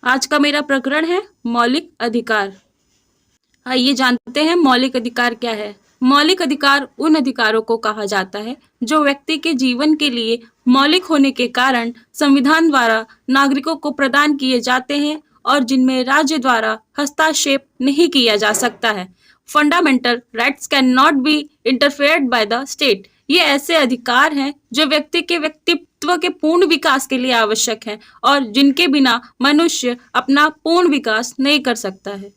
आज का मेरा प्रकरण है मौलिक अधिकार। आइए जानते हैं मौलिक अधिकार क्या है। मौलिक अधिकार उन अधिकारों को कहा जाता है जो व्यक्ति के जीवन के लिए मौलिक होने के कारण संविधान द्वारा नागरिकों को प्रदान किए जाते हैं और जिनमें राज्य द्वारा हस्तक्षेप नहीं किया जा सकता है। Fundamental rights can not be interfered by the state. ये ऐसे अधिकार हैं जो व्यक्ति के व्यक्तित्व के पूर्ण विकास के लिए आवश्यक हैं और जिनके बिना मनुष्य अपना पूर्ण विकास नहीं कर सकता है।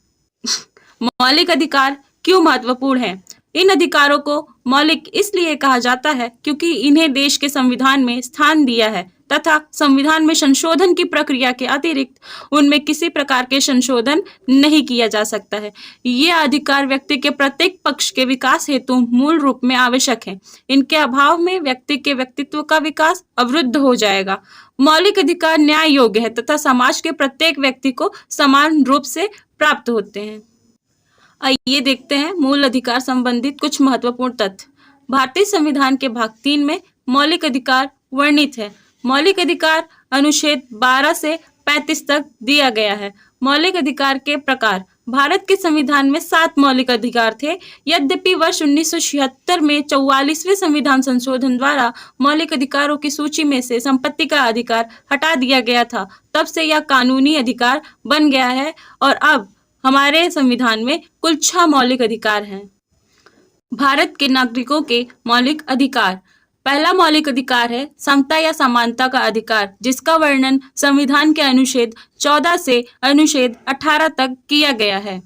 मौलिक अधिकार क्यों महत्वपूर्ण है? इन अधिकारों को मौलिक इसलिए कहा जाता है क्योंकि इन्हें देश के संविधान में स्थान दिया है तथा संविधान में संशोधन की प्रक्रिया के अतिरिक्त उनमें किसी प्रकार के संशोधन नहीं किया जा सकता है। ये अधिकार व्यक्ति के प्रत्येक पक्ष के विकास हेतु मूल रूप में आवश्यक है। इनके अभाव में व्यक्ति के व्यक्तित्व का विकास अवरुद्ध हो जाएगा। मौलिक अधिकार न्याय योग्य है तथा समाज के प्रत्येक व्यक्ति को समान रूप से प्राप्त होते हैं। आइए देखते हैं मूल अधिकार संबंधित कुछ महत्वपूर्ण तथ्य। भारतीय संविधान के भाग 3 में मौलिक अधिकार वर्णित है। मौलिक अधिकार अनुच्छेद 12 से 35 तक दिया गया है। मौलिक अधिकार के प्रकार। भारत के संविधान में 7 मौलिक अधिकार थे। यद्यपि वर्ष 1976 में 44वें संविधान संशोधन द्वारा मौलिक अधिकारों की सूची में से संपत्ति का अधिकार हटा दिया गया था, तब से यह कानूनी अधिकार बन गया है और अब हमारे संविधान में कुल 6 मौलिक अधिकार हैं। भारत के नागरिकों के मौलिक अधिकार। पहला मौलिक अधिकार है समता या समानता का अधिकार, जिसका वर्णन संविधान के अनुच्छेद 14 से अनुच्छेद 18 तक किया गया है।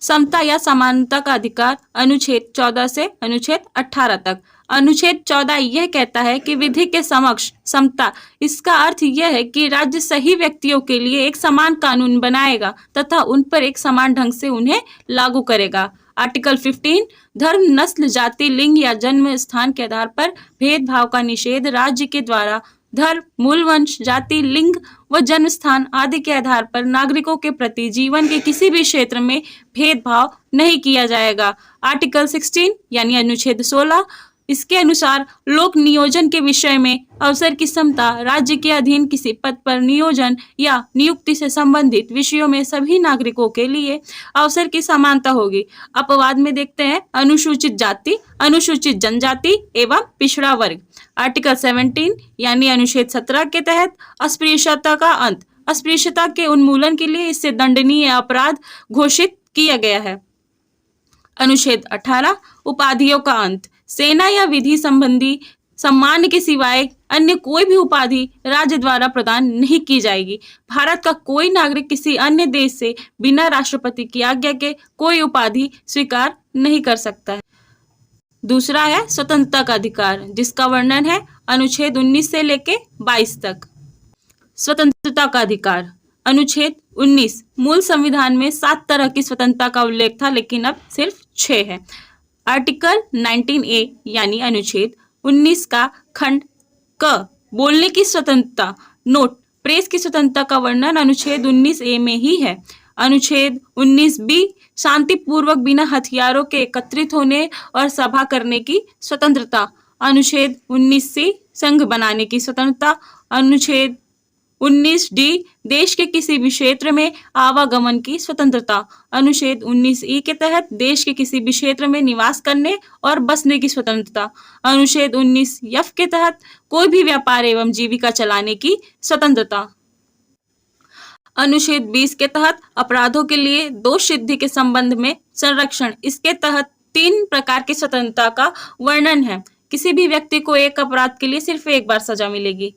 समता या समानता का अधिकार अनुच्छेद 14 से अनुच्छेद 18 तक। अनुच्छेद 14 यह कहता है कि विधि के समक्ष समता। इसका अर्थ यह है कि राज्य सही व्यक्तियों के लिए एक समान कानून बनाएगा तथा उन पर एक समान ढंग से उन्हें लागू करेगा। आर्टिकल 15 धर्म, नस्ल, जाति, लिंग या जन्म स्थान के आधार पर भेदभाव का निषेध। राज्य के द्वारा धर्म, मूल वंश, जाति, लिंग व जन्म स्थान आदि के आधार पर नागरिकों के प्रति जीवन के किसी भी क्षेत्र में भेदभाव नहीं किया जाएगा। आर्टिकल 16 यानी अनुच्छेद 16 इसके अनुसार लोक नियोजन के विषय में अवसर की समता। राज्य के अधीन किसी पद पर नियोजन या नियुक्ति से संबंधित विषयों में सभी नागरिकों के लिए अवसर की समानता होगी। अपवाद में देखते हैं अनुसूचित जाति, अनुसूचित जनजाति एवं पिछड़ा वर्ग। आर्टिकल 17 यानी अनुच्छेद 17 के तहत अस्पृश्यता का अंत। अस्पृश्यता के उन्मूलन के लिए इससे दंडनीय अपराध घोषित किया गया है। अनुच्छेद 18 उपाधियों का अंत। सेना या विधि संबंधी सम्मान के सिवाय अन्य कोई भी उपाधि राज्य द्वारा प्रदान नहीं की जाएगी। भारत का कोई नागरिक किसी अन्य देश से बिना राष्ट्रपति की आज्ञा के कोई उपाधि स्वीकार नहीं कर सकता है। दूसरा है स्वतंत्रता का अधिकार, जिसका वर्णन है अनुच्छेद 19 से लेके 22 तक। स्वतंत्रता का अधिकार अनुच्छेद 19 मूल संविधान में 7 तरह की स्वतंत्रता का उल्लेख था, लेकिन अब सिर्फ 6 है। आर्टिकल 19A यानी अनुच्छेद 19 का खंड क बोलने की स्वतंत्रता। नोट, प्रेस की स्वतंत्रता का वर्णन अनुच्छेद 19A में ही है। अनुच्छेद 19B शांतिपूर्वक बिना हथियारों के एकत्रित होने और सभा करने की स्वतंत्रता। अनुच्छेद 19C संघ बनाने की स्वतंत्रता। अनुच्छेद 19D देश के किसी भी क्षेत्र में आवागमन की स्वतंत्रता। अनुच्छेद 19E के तहत देश के किसी भी क्षेत्र में निवास करने और बसने की स्वतंत्रता। अनुच्छेद 19F के तहत कोई भी व्यापार एवं जीविका चलाने की स्वतंत्रता। अनुच्छेद 20 के तहत अपराधों के लिए दोष सिद्धि के संबंध में संरक्षण। इसके तहत 3 प्रकार की स्वतंत्रता का वर्णन है। किसी भी व्यक्ति को एक अपराध के लिए सिर्फ एक बार सजा मिलेगी।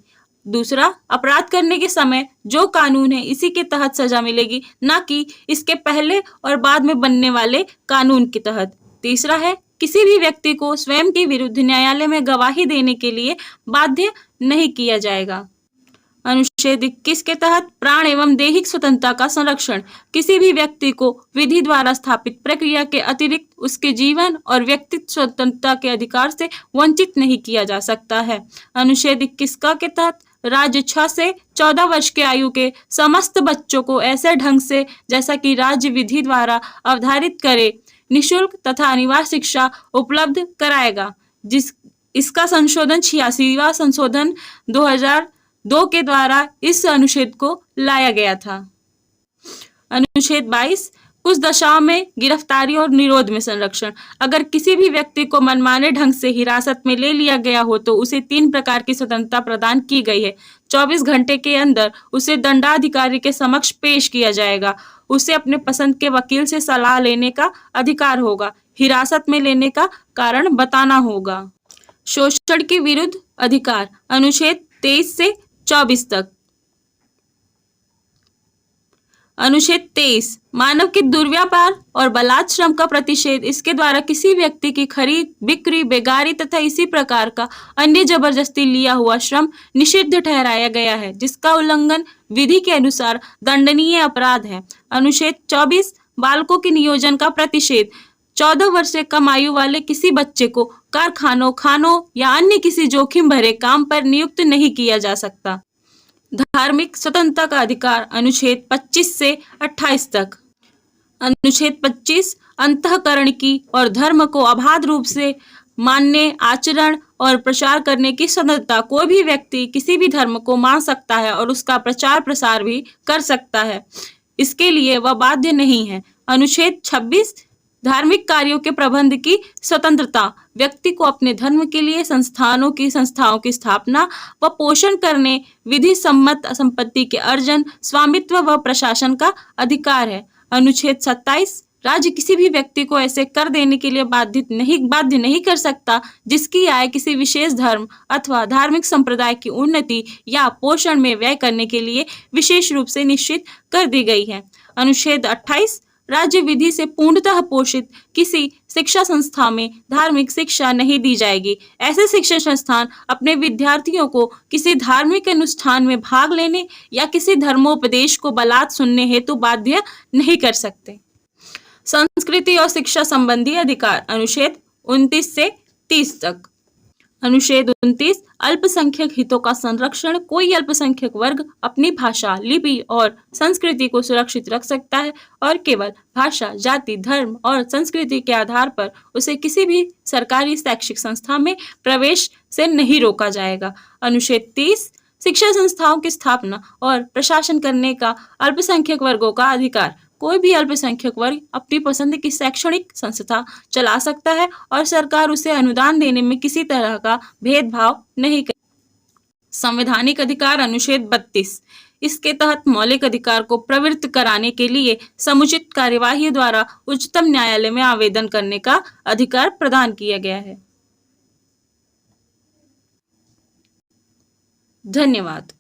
दूसरा, अपराध करने के समय जो कानून है इसी के तहत सजा मिलेगी, ना कि इसके पहले और बाद में बनने वाले कानून के तहत। तीसरा है, किसी भी व्यक्ति को स्वयं के विरुद्ध न्यायालय में गवाही देने के लिए बाध्य नहीं किया जाएगा। अनुच्छेद 21 के तहत प्राण एवं दैहिक स्वतंत्रता का संरक्षण। किसी भी व्यक्ति को विधि द्वारा स्थापित प्रक्रिया के अतिरिक्त उसके जीवन और व्यक्तित्व स्वतंत्रता के अधिकार से वंचित नहीं किया जा सकता है। अनुच्छेद 21 के तहत राज्य 6 से 14 वर्ष के आयु के समस्त बच्चों को ऐसे ढंग से जैसा कि राज्य विधि द्वारा अवधारित करे निःशुल्क तथा अनिवार्य शिक्षा उपलब्ध कराएगा। इसका संशोधन 86वां संशोधन 2 के द्वारा इस अनुच्छेद को लाया गया था। अनुच्छेद 22 कुछ दशाओं में गिरफ्तारी और निरोध में संरक्षण। अगर किसी भी व्यक्ति को मनमाने ढंग से हिरासत में ले लिया गया हो तो उसे 3 प्रकार की स्वतंत्रता प्रदान की गई है। 24 घंटे के अंदर उसे दंडाधिकारी के समक्ष पेश किया जाएगा। उसे अपने पसंद के वकील से सलाह लेने का अधिकार होगा। हिरासत में लेने का कारण बताना होगा। शोषण के विरुद्ध अधिकार, अनुच्छेद 23 से 24 तक। अनुच्छेद 23 मानव के दुर्व्यापार और बलात् श्रम का प्रतिषेध। इसके द्वारा किसी व्यक्ति की खरीद, बिक्री, बेगारी तथा इसी प्रकार का अन्य जबरदस्ती लिया हुआ श्रम निषिद्ध ठहराया गया है, जिसका उल्लंघन विधि के अनुसार दंडनीय अपराध है। अनुच्छेद 24 बालकों के नियोजन का प्रतिषेध। 14 वर्ष से कम आयु वाले किसी बच्चे को कारखानों, खानों या अन्य किसी जोखिम भरे काम पर नियुक्त नहीं किया जा सकता। धार्मिक स्वतंत्रता का अधिकार, अनुच्छेद 25 से 28 तक। अनुच्छेद 25 अंतःकरण की और धर्म को अबाध रूप से मानने, आचरण और प्रचार करने की स्वतंत्रता। कोई भी व्यक्ति किसी भी धर्म को मान सकता है और उसका प्रचार प्रसार भी कर सकता है, इसके लिए वह बाध्य नहीं है। अनुच्छेद 26 धार्मिक कार्यों के प्रबंध की स्वतंत्रता। व्यक्ति को अपने धर्म के लिए संस्थाओं की स्थापना व पोषण करने, विधि सम्मत संपत्ति के अर्जन, स्वामित्व व प्रशासन का अधिकार है। अनुच्छेद 27 राज्य किसी भी व्यक्ति को ऐसे कर देने के लिए बाध्य नहीं कर सकता जिसकी आय किसी विशेष धर्म अथवा धार्मिक संप्रदाय की उन्नति या पोषण में व्यय करने के लिए विशेष रूप से निश्चित कर दी गई है। अनुच्छेद 28 राज्य विधि से पूर्णतः पोषित किसी शिक्षा संस्था में धार्मिक शिक्षा नहीं दी जाएगी। ऐसे शिक्षण संस्थान अपने विद्यार्थियों को किसी धार्मिक अनुष्ठान में भाग लेने या किसी धर्मोपदेश को बलात् सुनने हेतु बाध्य नहीं कर सकते। संस्कृति और शिक्षा संबंधी अधिकार, अनुच्छेद 29 से 30 तक। अनुच्छेद 29 अल्पसंख्यक हितों का संरक्षण। कोई अल्पसंख्यक वर्ग अपनी भाषा, लिपि और संस्कृति को सुरक्षित रख सकता है और केवल भाषा, जाति, धर्म और संस्कृति के आधार पर उसे किसी भी सरकारी शैक्षिक संस्था में प्रवेश से नहीं रोका जाएगा। अनुच्छेद 30 शिक्षा संस्थाओं की स्थापना और प्रशासन करने का अल्पसंख्यक वर्गों का अधिकार। कोई भी अल्पसंख्यक वर्ग अपनी पसंद की शैक्षणिक संस्था चला सकता है और सरकार उसे अनुदान देने में किसी तरह का भेदभाव नहीं कर। संवैधानिक अधिकार, अनुच्छेद 32 इसके तहत मौलिक अधिकार को प्रवृत्त कराने के लिए समुचित कार्यवाही द्वारा उच्चतम न्यायालय में आवेदन करने का अधिकार प्रदान किया गया है। धन्यवाद।